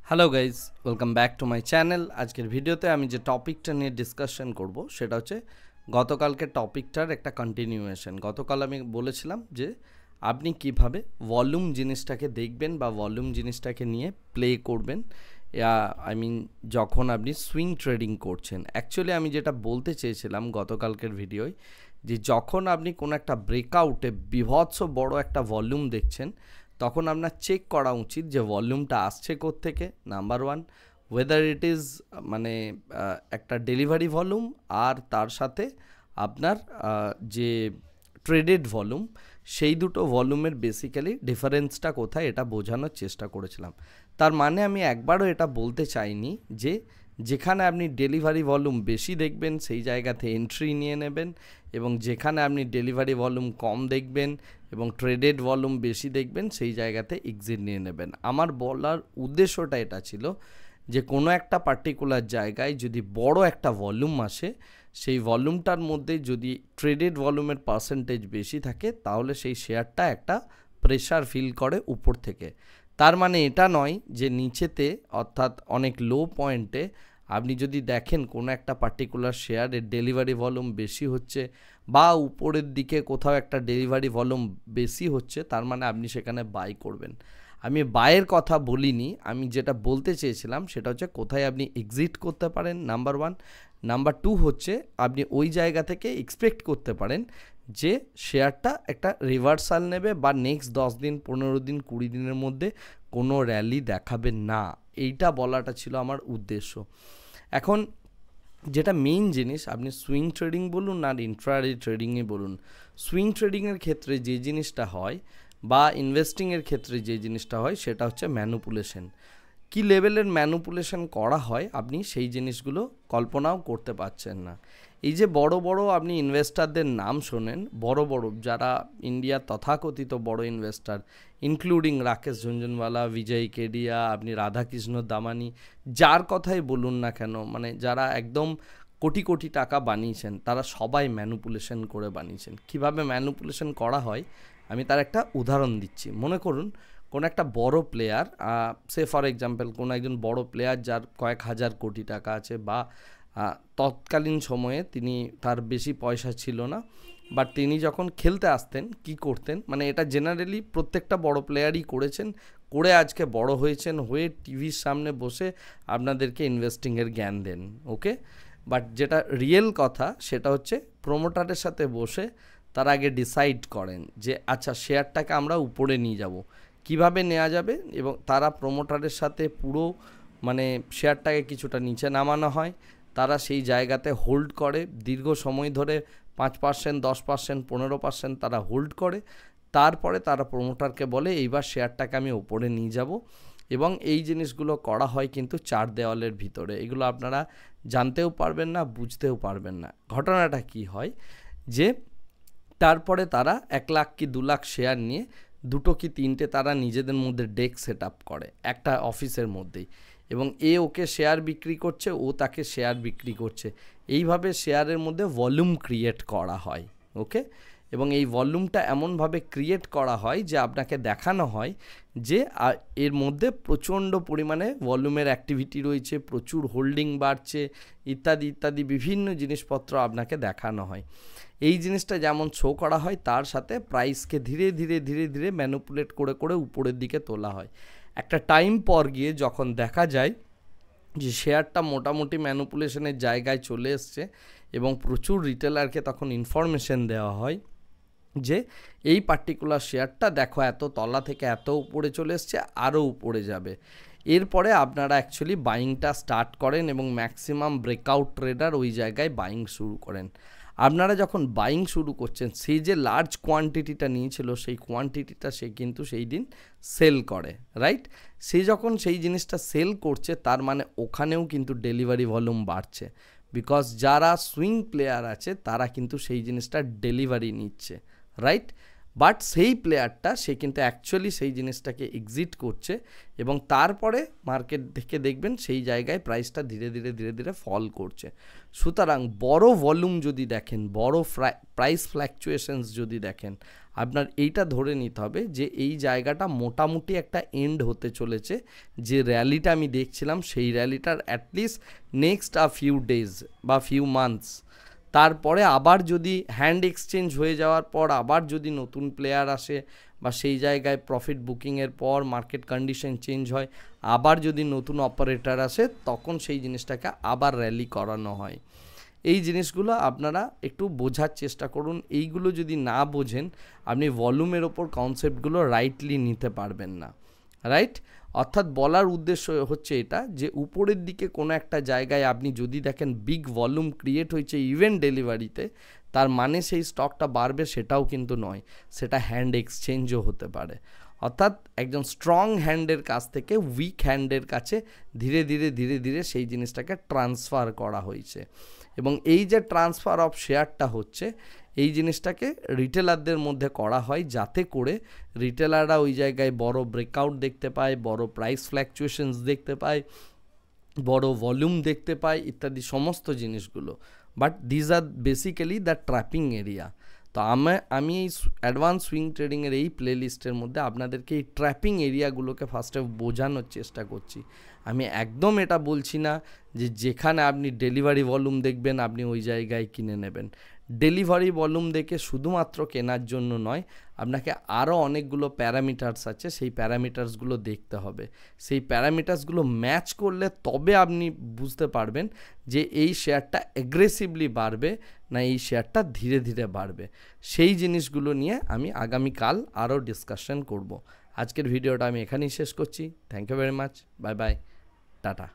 Hello guys, welcome back to my channel. আজকের ভিডিওতে আমি যে টপিকটা নিয়ে ডিসকাশন করব সেটা হচ্ছে গতকালকের টপিকটার একটা কন্টিনিউয়েশন। গতকাল আমি বলেছিলাম যে আপনি কিভাবে ভলিউম জিনিসটাকে দেখবেন বা ভলিউম জিনিসটাকে নিয়ে প্লে করবেন, যখন আপনি সুইং ট্রেডিং করছেন। অ্যাকচুয়ালি আমি যেটা বলতে চেয়েছিলাম গতকালকের ভিডিওয়, যে যখন আপনি কোনো একটা ব্রেকআউটে বিভৎস বড় একটা ভলিউম দেখছেন, তখন আপনার চেক করা উচিত যে ভলিউমটা আসছে কোত্থেকে। Number one, weather it is একটা ডেলিভারি ভলিউম, আর তার সাথে আপনার যে ট্রেডেড ভলিউম, সেই দুটো ভলিউমের বেসিক্যালি ডিফারেন্সটা কোথায় এটা বোঝানোর চেষ্টা করেছিলাম। তার মানে আমি একবারও এটা বলতে চাইনি যে যেখানে আপনি ডেলিভারি ভলিউম বেশি দেখবেন সেই জায়গাতে এন্ট্রি নিয়ে নেবেন, এবং যেখানে আপনি ডেলিভারি ভলিউম কম দেখবেন এবং ট্রেডেড ভলিউম বেশি দেখবেন সেই জায়গাতে এক্সিট নিয়ে নেবেন। আমার বলার উদ্দেশ্যটা এটা ছিল যে কোনো একটা পার্টিকুলার জায়গায় যদি বড় একটা ভলিউম আসে, সেই ভলিউমটার মধ্যে যদি ট্রেডেড ভলিউমের পার্সেন্টেজ বেশি থাকে, তাহলে সেই শেয়ারটা একটা প্রেশার ফিল করে উপর থেকে। তার মানে এটা নয় যে নিচেতে অর্থাৎ অনেক লো পয়েন্টে আপনি যদি দেখেন কোনো একটা পার্টিকুলার শেয়ারের ডেলিভারি ভলিউম বেশি হচ্ছে বা উপরের দিকে কোথাও একটা ডেলিভারি ভলিউম বেশি হচ্ছে, তার মানে আপনি সেখানে বাই করবেন। আমি বাইয়ের কথা বলিনি, আমি যেটা বলতে চেয়েছিলাম সেটা হচ্ছে কোথায় আপনি এক্সিট করতে পারেন, নাম্বার ওয়ান। নাম্বার টু হচ্ছে আপনি ওই জায়গা থেকে এক্সপেক্ট করতে পারেন যে শেয়ারটা একটা রিভার্সাল নেবে বা নেক্সট 10 দিন 15 দিন 20 দিনের মধ্যে কোনো র্যালি দেখাবে না। এইটা বলাটা ছিল আমার উদ্দেশ্য। এখন যেটা মেইন জিনিস, আপনি সুইং ট্রেডিং বলুন আর ইন্ট্রাডে ট্রেডিংয়ে বলুন, সুইং ট্রেডিংয়ের ক্ষেত্রে যে জিনিসটা হয় বা ইনভেস্টিংয়ের ক্ষেত্রে যে জিনিসটা হয় সেটা হচ্ছে ম্যানুপুলেশন। কী লেভেলের ম্যানুপুলেশন করা হয় আপনি সেই জিনিসগুলো কল্পনাও করতে পারছেন না। এই যে বড় বড় আপনি ইনভেস্টারদের নাম শোনেন, বড় বড় যারা ইন্ডিয়ার তথাকথিত বড় ইনভেস্টার, ইনক্লুডিং রাকেশ ঝুনঝুনওয়ালা, বিজয় কেডিয়া, আপনি রাধাকৃষ্ণ দামানি, যার কথাই বলুন না কেন, মানে যারা একদম কোটি কোটি টাকা বানিয়েছেন, তারা সবাই ম্যানুপুলেশন করে বানিয়েছেন। কিভাবে ম্যানুপুলেশন করা হয় আমি তার একটা উদাহরণ দিচ্ছি। মনে করুন কোনো একটা বড় প্লেয়ার, সে ফর এক্সাম্পল কোনো একজন বড় প্লেয়ার যার কয়েক হাজার কোটি টাকা আছে, বা তৎকালীন সময়ে তার বেশি পয়সা ছিল না, বাট তিনি যখন খেলতে আসতেন কি করতেন, মানে এটা জেনারেলি প্রত্যেকটা বড় প্লেয়ারই করেছেন, করে আজকে বড় হয়েছেন, হয়ে টিভির সামনে বসে আপনাদেরকে ইনভেস্টিংয়ের জ্ঞান দেন। ওকে, বাট যেটা রিয়েল কথা সেটা হচ্ছে প্রোমোটারের সাথে বসে তার আগে ডিসাইড করেন যে আচ্ছা শেয়ারটাকে আমরা উপরে নিয়ে যাব, কিভাবে নেওয়া যাবে, এবং তারা প্রোমোটারের সাথে পুরো মানে শেয়ারটাকে কিছুটা নিচে নামানো হয়, তারা সেই জায়গাতে হোল্ড করে দীর্ঘ সময় ধরে 5%, 10%, 15% তারা হোল্ড করে, তারপরে তারা প্রোমোটারকে বলে এইবার শেয়ারটাকে আমি উপরে নিয়ে যাব। এবং এই জিনিসগুলো করা হয় কিন্তু চার দেওয়ালের ভিতরে, এগুলো আপনারা জানতেও পারবেন না, বুঝতেও পারবেন না। ঘটনাটা কি হয় যে তারপরে তারা 1 লাখ কি 2 লাখ শেয়ার নিয়ে 2 কি 3টে তারা নিজেদের মধ্যে ডেক সেট আপ করে একটা অফিসের মধ্যেই, এবং ওকে শেয়ার বিক্রি করছে, ও তাকে শেয়ার বিক্রি করছে। এইভাবে শেয়ারের মধ্যে ভলিউম ক্রিয়েট করা হয়। ওকে, এবং এই ভলিউমটা এমনভাবে ক্রিয়েট করা হয় যে আপনাকে দেখানো হয় যে এর মধ্যে প্রচণ্ড পরিমাণে ভলিউমের অ্যাক্টিভিটি রয়েছে, প্রচুর হোল্ডিং বাড়ছে, ইত্যাদি ইত্যাদি বিভিন্ন জিনিসপত্র আপনাকে দেখানো হয়। এই জিনিসটা যেমন শো করা হয়, তার সাথে প্রাইসকে ধীরে ধীরে ধীরে ধীরে ম্যানুপুলেট করে করে উপরের দিকে তোলা হয়। একটা টাইম পর গিয়ে যখন দেখা যায় যে শেয়ারটা মোটামুটি ম্যানুপুলেশনের জায়গায় চলে এসছে, এবং প্রচুর রিটেলারকে তখন ইনফরমেশন দেওয়া হয় যে এই পার্টিকুলার শেয়ারটা দেখো এত তলা থেকে এত উপরে চলে এসছে, আরও উপরে যাবে। এরপরে আপনারা অ্যাকচুয়ালি বাইংটা স্টার্ট করেন এবং ম্যাক্সিমাম ব্রেকআউট ট্রেডার ওই জায়গায় বাইং শুরু করেন। আপনারা যখন বাইং শুরু করছেন, সেই যে লার্জ কোয়ান্টিটিটা নিয়েছিল সেই কোয়ান্টিটিটা সে কিন্তু সেই দিন সেল করে, রাইট? সে যখন সেই জিনিসটা সেল করছে, তার মানে ওখানেও কিন্তু ডেলিভারি ভলিউম বাড়ছে, বিকজ যারা সুইং প্লেয়ার আছে তারা কিন্তু সেই জিনিসটা ডেলিভারি নিচ্ছে, রাইট? বাট সেই প্লেয়ারটা সে কিন্তু অ্যাকচুয়ালি সেই জিনিসটাকে এক্সিট করছে এবং তারপরে মার্কেট থেকে দেখবেন সেই জায়গায় প্রাইসটা ধীরে ধীরে ফল করছে। সুতরাং বড় ভলিউম যদি দেখেন, বড় প্রাইস ফ্ল্যাকচুয়েশনস যদি দেখেন, আপনার এইটা ধরে নিতে হবে যে এই জায়গাটা মোটামুটি একটা এন্ড হতে চলেছে। যে র্যালিটা আমি দেখছিলাম সেই র্যালিটার অ্যাটলিস্ট নেক্সট ফিউ ডেজ বা ফিউ মান্থস, তারপরে আবার যদি হ্যান্ড এক্সচেঞ্জ হয়ে যাওয়ার পর আবার যদি নতুন প্লেয়ার আসে বা সেই জায়গায় প্রফিট বুকিংয়ের পর মার্কেট কন্ডিশন চেঞ্জ হয়, আবার যদি নতুন অপারেটর আসে, তখন সেই জিনিসটাকে আবার র্যালি করানো হয়। এই জিনিসগুলো আপনারা একটু বোঝার চেষ্টা করুন। এইগুলো যদি না বোঝেন, আপনি ভলিউমের ওপর কনসেপ্টগুলো রাইটলি নিতে পারবেন না, রাইট? অর্থাৎ বলার উদ্দেশ্য হচ্ছে এটা যে উপরের দিকে কোনো একটা জায়গায় আপনি যদি দেখেন বিগ ভলিউম ক্রিয়েট হয়েছে ইভেন্ট ডেলিভারিতে, তার মানে সেই স্টকটা বাড়বে সেটাও কিন্তু নয়, সেটা হ্যান্ড এক্সচেঞ্জও হতে পারে। অর্থাৎ একজন স্ট্রং হ্যান্ডের কাছ থেকে উইক হ্যান্ডের কাছে ধীরে ধীরে সেই জিনিসটাকে ট্রান্সফার করা হয়েছে। এবং এই যে ট্রান্সফার অফ শেয়ারটা হচ্ছে, এই জিনিসটাকে রিটেলারদের মধ্যে করা হয় যাতে করে রিটেলাররা ওই জায়গায় বড় ব্রেকআউট দেখতে পায়, বড় প্রাইস ফ্ল্যাকচুয়েশনস দেখতে পায়, বড় ভলিউম দেখতে পায় ইত্যাদি সমস্ত জিনিসগুলো। But these are basically the trapping area. তো আমি এই অ্যাডভান্স সুইং ট্রেডিংয়ের এই প্লেলিস্টের মধ্যে আপনাদেরকে এই ট্র্যাপিং এরিয়াগুলোকে ফার্স্টে বোঝানোর চেষ্টা করছি। আমি একদম এটা বলছি না যে যেখানে আপনি ডেলিভারি ভলিউম দেখবেন আপনি ওই জায়গায় কিনে নেবেন। ডেলিভারি ভলিউম দেখে শুধুমাত্র কেনার জন্য নয়, আপনাকে আরও অনেকগুলো প্যারামিটার্স আছে, সেই প্যারামিটার্সগুলো দেখতে হবে। সেই প্যারামিটার্সগুলো ম্যাচ করলে তবে আপনি বুঝতে পারবেন যে এই শেয়ারটা অ্যাগ্রেসিভলি বাড়বে না এই শেয়ারটা ধীরে ধীরে বাড়বে। সেই জিনিসগুলো নিয়ে আমি আগামীকাল আরও ডিসকাশন করব। আজকের ভিডিওটা আমি এখানেই শেষ করছি। Thank you very much, bye bye, tata.